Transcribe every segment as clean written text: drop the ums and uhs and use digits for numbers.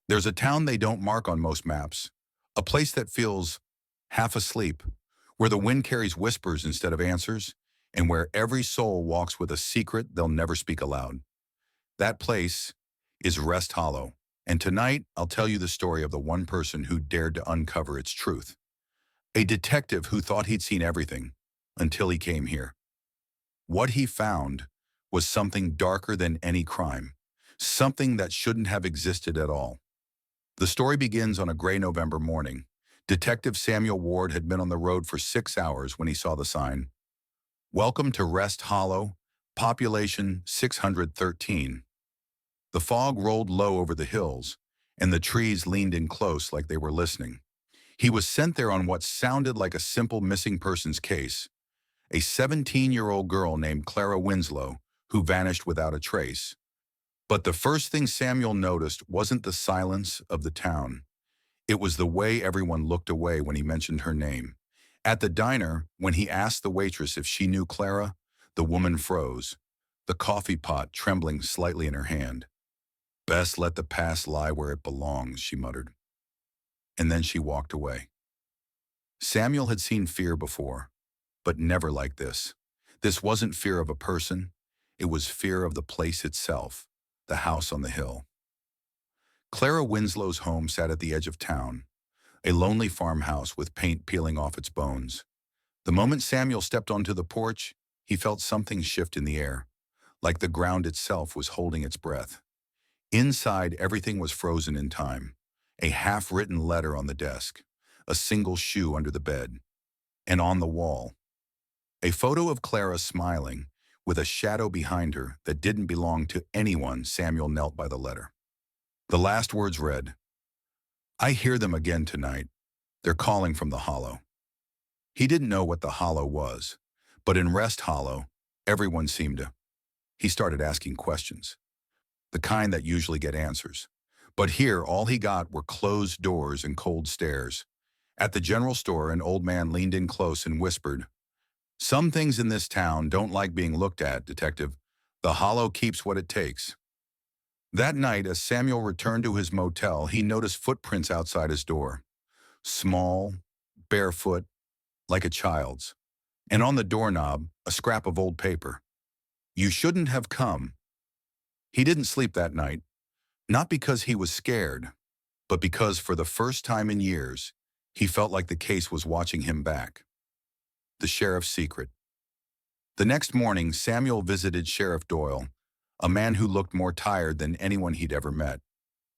There's a town they don't mark on most maps, a place that feels half asleep, where the wind carries whispers instead of answers, and where every soul walks with a secret they'll never speak aloud. That place is Rest Hollow, and tonight I'll tell you the story of the one person who dared to uncover its truth. A detective who thought he'd seen everything until he came here. What he found was something darker than any crime, something that shouldn't have existed at all. The story begins on a gray November morning. Detective Samuel Ward had been on the road for 6 hours when he saw the sign. Welcome to Rest Hollow, population 613. The fog rolled low over the hills, and the trees leaned in close like they were listening. He was sent there on what sounded like a simple missing persons case, a 17-year-old girl named Clara Winslow who vanished without a trace. But the first thing Samuel noticed wasn't the silence of the town. It was the way everyone looked away when he mentioned her name. At the diner, when he asked the waitress if she knew Clara, the woman froze, the coffee pot trembling slightly in her hand. "Best let the past lie where it belongs," she muttered. And then she walked away. Samuel had seen fear before, but never like this. This wasn't fear of a person. It was fear of the place itself, the house on the hill. Clara Winslow's home sat at the edge of town, a lonely farmhouse with paint peeling off its bones. The moment Samuel stepped onto the porch, he felt something shift in the air, like the ground itself was holding its breath. Inside, everything was frozen in time. A half-written letter on the desk, a single shoe under the bed, and on the wall, a photo of Clara smiling, with a shadow behind her that didn't belong to anyone. Samuel knelt by the letter. The last words read, "I hear them again tonight. They're calling from the hollow." He didn't know what the hollow was, but in Rest Hollow, everyone seemed to. He started asking questions, the kind that usually get answers. But here, all he got were closed doors and cold stares. At the general store, an old man leaned in close and whispered, "Some things in this town don't like being looked at, Detective. The hollow keeps what it takes." That night, as Samuel returned to his motel, he noticed footprints outside his door. Small, barefoot, like a child's. And on the doorknob, a scrap of old paper. "You shouldn't have come." He didn't sleep that night, not because he was scared, but because for the first time in years, he felt like the case was watching him back. The sheriff's secret. The next morning, Samuel visited Sheriff Doyle, a man who looked more tired than anyone he'd ever met.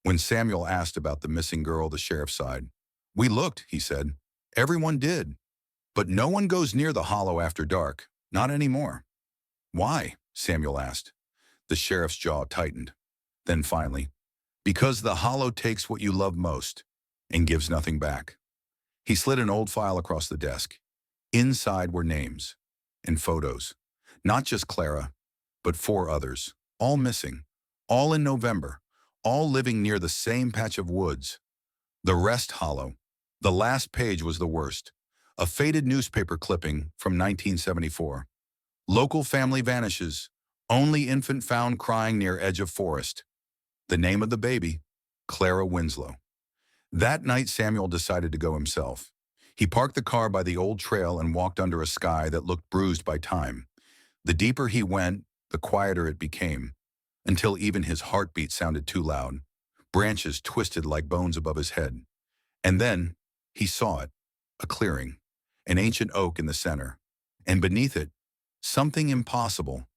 When Samuel asked about the missing girl, the sheriff sighed. "We looked," he said. "Everyone did. But no one goes near the hollow after dark. Not anymore." "Why?" Samuel asked. The sheriff's jaw tightened. Then finally, "Because the hollow takes what you love most and gives nothing back." He slid an old file across the desk. Inside were names and photos. Not just Clara, but 4 others, all missing, all in November, all living near the same patch of woods. The Rest Hollow. The last page was the worst. A faded newspaper clipping from 1974. "Local family vanishes. Only infant found crying near edge of forest." The name of the baby, Clara Winslow. That night, Samuel decided to go himself. He parked the car by the old trail and walked under a sky that looked bruised by time. The deeper he went, the quieter it became, until even his heartbeat sounded too loud. Branches twisted like bones above his head. And then, he saw it, a clearing, an ancient oak in the center. And beneath it, something impossible.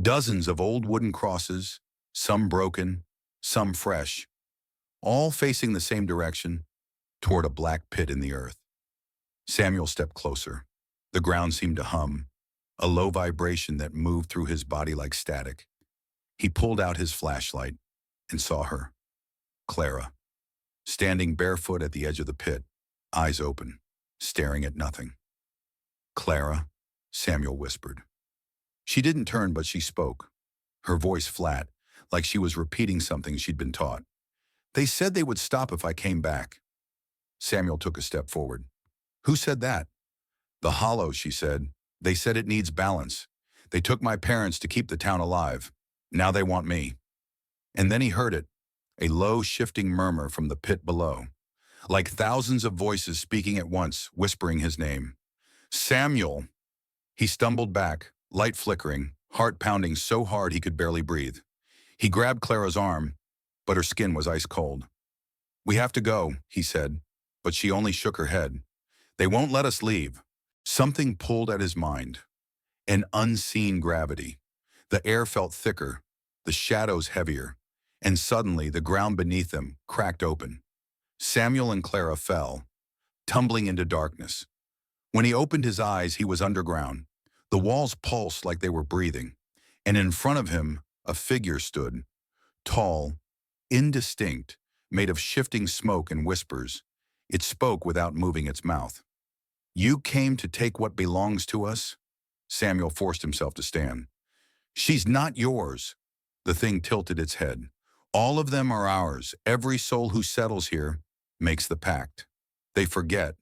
Dozens of old wooden crosses, some broken, some fresh, all facing the same direction, toward a black pit in the earth. Samuel stepped closer. The ground seemed to hum, a low vibration that moved through his body like static. He pulled out his flashlight and saw her, Clara, standing barefoot at the edge of the pit, eyes open, staring at nothing. "Clara," Samuel whispered. She didn't turn, but she spoke, her voice flat, like she was repeating something she'd been taught. "They said they would stop if I came back." Samuel took a step forward. "Who said that?" "The hollow," she said. "They said it needs balance. They took my parents to keep the town alive. Now they want me." And then he heard it, a low, shifting murmur from the pit below, like thousands of voices speaking at once, whispering his name. Samuel! He stumbled back, light flickering, heart pounding so hard he could barely breathe. He grabbed Clara's arm, but her skin was ice cold. "We have to go," he said, but she only shook her head. "They won't let us leave." Something pulled at his mind. An unseen gravity. The air felt thicker, the shadows heavier, and suddenly the ground beneath them cracked open. Samuel and Clara fell, tumbling into darkness. When he opened his eyes, he was underground. The walls pulsed like they were breathing, and in front of him, a figure stood, tall, indistinct, made of shifting smoke and whispers. It spoke without moving its mouth. "You came to take what belongs to us?" Samuel forced himself to stand. "She's not yours." The thing tilted its head. "All of them are ours. Every soul who settles here makes the pact. They forget,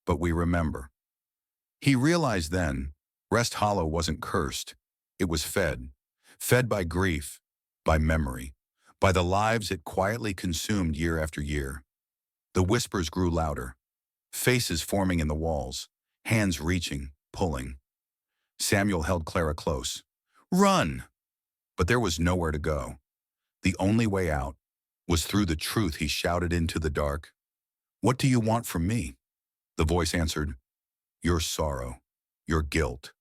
but we remember." He realized then, Rest Hollow wasn't cursed. It was fed. Fed by grief, by memory, by the lives it quietly consumed year after year. The whispers grew louder, faces forming in the walls, hands reaching, pulling. Samuel held Clara close. "Run!" But there was nowhere to go. The only way out was through the truth. He shouted into the dark. "What do you want from me?" The voice answered, "Your sorrow, your guilt,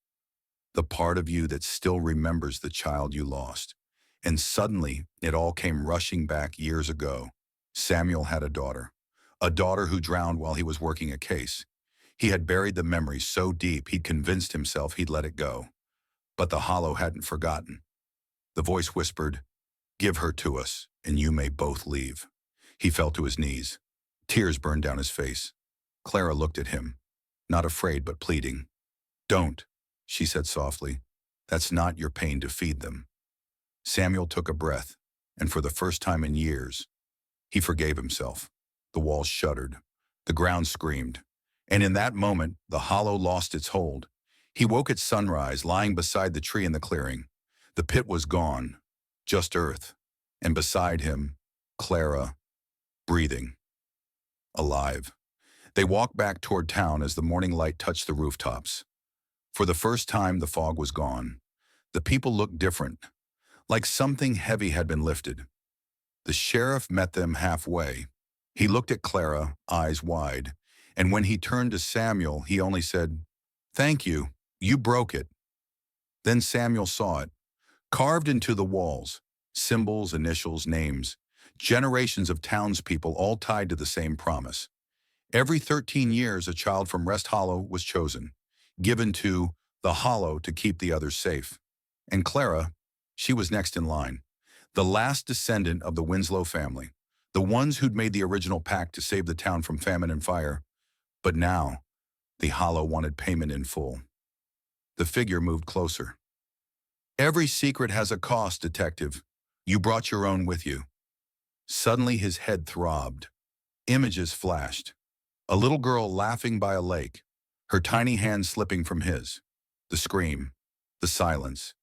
the part of you that still remembers the child you lost." And suddenly, it all came rushing back years ago. Samuel had a daughter who drowned while he was working a case. He had buried the memory so deep he'd convinced himself he'd let it go. But the hollow hadn't forgotten. The voice whispered, "Give her to us, and you may both leave." He fell to his knees. Tears burned down his face. Clara looked at him, not afraid but pleading. "Don't," she said softly. "That's not your pain to feed them." Samuel took a breath, and for the first time in years, he forgave himself. The walls shuddered. The ground screamed. And in that moment, the hollow lost its hold. He woke at sunrise, lying beside the tree in the clearing. The pit was gone, just earth. And beside him, Clara, breathing, alive. They walked back toward town as the morning light touched the rooftops. For the first time, the fog was gone. The people looked different, like something heavy had been lifted. The sheriff met them halfway. He looked at Clara, eyes wide, and when he turned to Samuel, he only said, "Thank you, you broke it." Then Samuel saw it, carved into the walls, symbols, initials, names, generations of townspeople all tied to the same promise. Every 13 years, a child from Rest Hollow was chosen, given to the Hollow to keep the others safe. And Clara, she was next in line, the last descendant of the Winslow family, the ones who'd made the original pact to save the town from famine and fire. But now, the Hollow wanted payment in full. The figure moved closer. "Every secret has a cost, detective. You brought your own with you." Suddenly his head throbbed. Images flashed. A little girl laughing by a lake, her tiny hand slipping from his. The scream, the silence.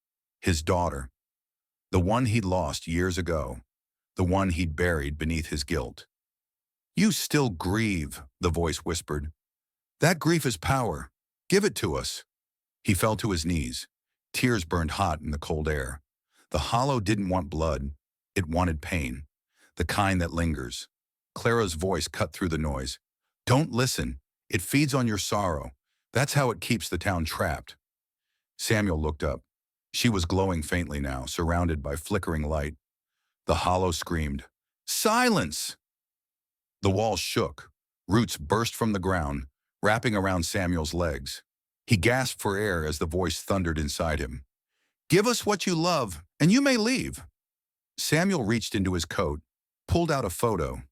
His daughter. The one he'd lost years ago. The one he'd buried beneath his guilt. "You still grieve," the voice whispered. "That grief is power. Give it to us." He fell to his knees. Tears burned hot in the cold air. The Hollow didn't want blood. It wanted pain. The kind that lingers. Clara's voice cut through the noise. "Don't listen. It feeds on your sorrow. That's how it keeps the town trapped." Samuel looked up. She was glowing faintly now, surrounded by flickering light. The Hollow screamed, "Silence!" The walls shook. Roots burst from the ground, wrapping around Samuel's legs. He gasped for air as the voice thundered inside him. "Give us what you love, and you may leave." Samuel reached into his coat, pulled out a photo,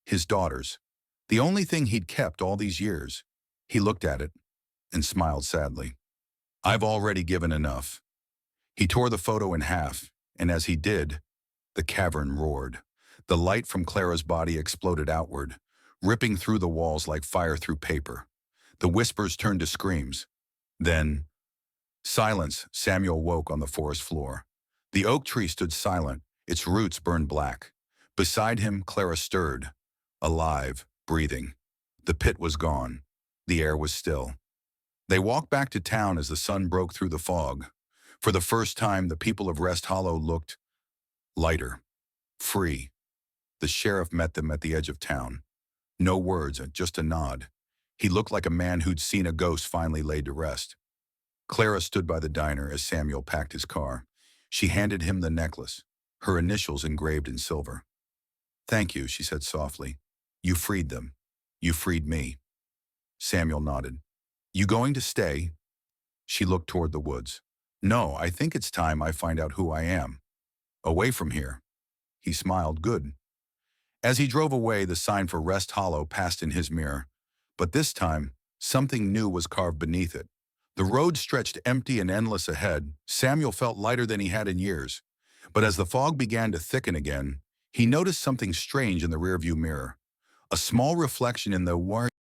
his daughter's, the only thing he'd kept all these years. He looked at it and smiled sadly. "I've already given enough." He tore the photo in half, and as he did, the cavern roared. The light from Clara's body exploded outward, ripping through the walls like fire through paper. The whispers turned to screams. Then, silence. Samuel woke on the forest floor. The oak tree stood silent, its roots burned black. Beside him, Clara stirred, alive, breathing. The pit was gone. The air was still. They walked back to town as the sun broke through the fog. For the first time, the people of Rest Hollow looked lighter, free. The sheriff met them at the edge of town. No words, just a nod. He looked like a man who'd seen a ghost finally laid to rest. Clara stood by the diner as Samuel packed his car. She handed him the necklace, her initials engraved in silver. "Thank you," she said softly. "You freed them. You freed me." Samuel nodded. "You going to stay?" She looked toward the woods. "No, I think it's time I find out who I am. Away from here." He smiled. "Good." As he drove away, the sign for Rest Hollow passed in his mirror. But this time, something new was carved beneath it. The road stretched empty and endless ahead. Samuel felt lighter than he had in years. But as the fog began to thicken again, he noticed something strange in the rearview mirror. A small reflection in the